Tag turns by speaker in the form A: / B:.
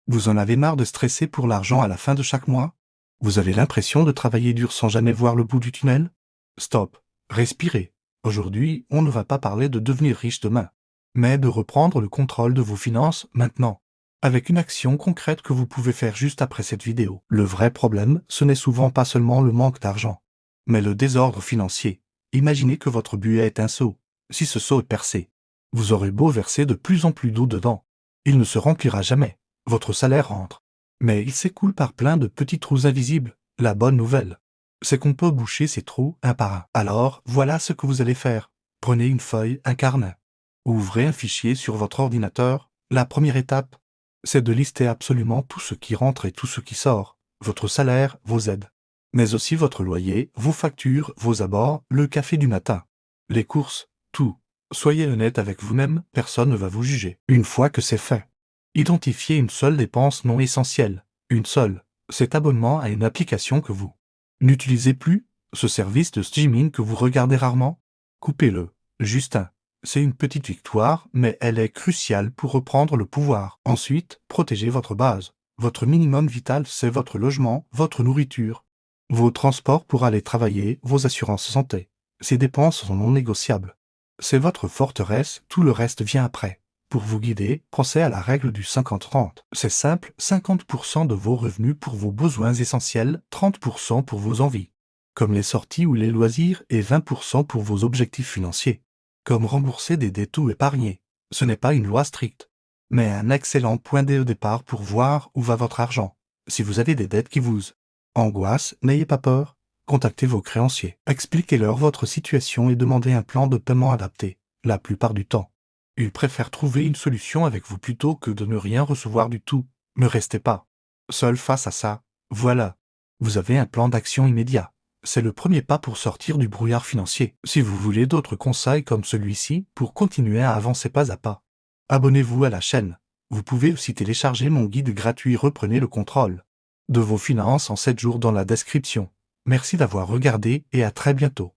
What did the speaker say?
A: Vous en avez marre de stresser pour l'argent à la fin de chaque mois? Vous avez l'impression de travailler dur sans jamais voir le bout du tunnel? Stop. Respirez. Aujourd'hui, on ne va pas parler de devenir riche demain, mais de reprendre le contrôle de vos finances maintenant, avec une action concrète que vous pouvez faire juste après cette vidéo. Le vrai problème, ce n'est souvent pas seulement le manque d'argent, mais le désordre financier. Imaginez que votre buet est un seau. Si ce seau est percé, vous aurez beau verser de plus en plus d'eau dedans, il ne se remplira jamais. Votre salaire rentre, mais il s'écoule par plein de petits trous invisibles. La bonne nouvelle, c'est qu'on peut boucher ces trous un par un. Alors, voilà ce que vous allez faire. Prenez une feuille, un carnet. Ouvrez un fichier sur votre ordinateur. La première étape, c'est de lister absolument tout ce qui rentre et tout ce qui sort. Votre salaire, vos aides, mais aussi votre loyer, vos factures, vos abords, le café du matin, les courses, tout. Soyez honnête avec vous-même, personne ne va vous juger. Une fois que c'est fait, identifiez une seule dépense non essentielle. Une seule. Cet abonnement à une application que vous n'utilisez plus, ce service de streaming que vous regardez rarement, coupez-le. Justin. C'est une petite victoire, mais elle est cruciale pour reprendre le pouvoir. Ensuite, protégez votre base. Votre minimum vital, c'est votre logement, votre nourriture, vos transports pour aller travailler, vos assurances santé. Ces dépenses sont non négociables. C'est votre forteresse, tout le reste vient après. Pour vous guider, pensez à la règle du 50-30. C'est simple, 50% de vos revenus pour vos besoins essentiels, 30% pour vos envies, comme les sorties ou les loisirs, et 20% pour vos objectifs financiers, comme rembourser des dettes ou épargner. Ce n'est pas une loi stricte, mais un excellent point de départ pour voir où va votre argent. Si vous avez des dettes qui vous angoissent, n'ayez pas peur. Contactez vos créanciers. Expliquez-leur votre situation et demandez un plan de paiement adapté. La plupart du temps, ils préfèrent trouver une solution avec vous plutôt que de ne rien recevoir du tout. Ne restez pas seul face à ça. Voilà. Vous avez un plan d'action immédiat. C'est le premier pas pour sortir du brouillard financier. Si vous voulez d'autres conseils comme celui-ci pour continuer à avancer pas à pas, abonnez-vous à la chaîne. Vous pouvez aussi télécharger mon guide gratuit Reprenez le contrôle de vos finances en 7 jours dans la description. Merci d'avoir regardé et à très bientôt.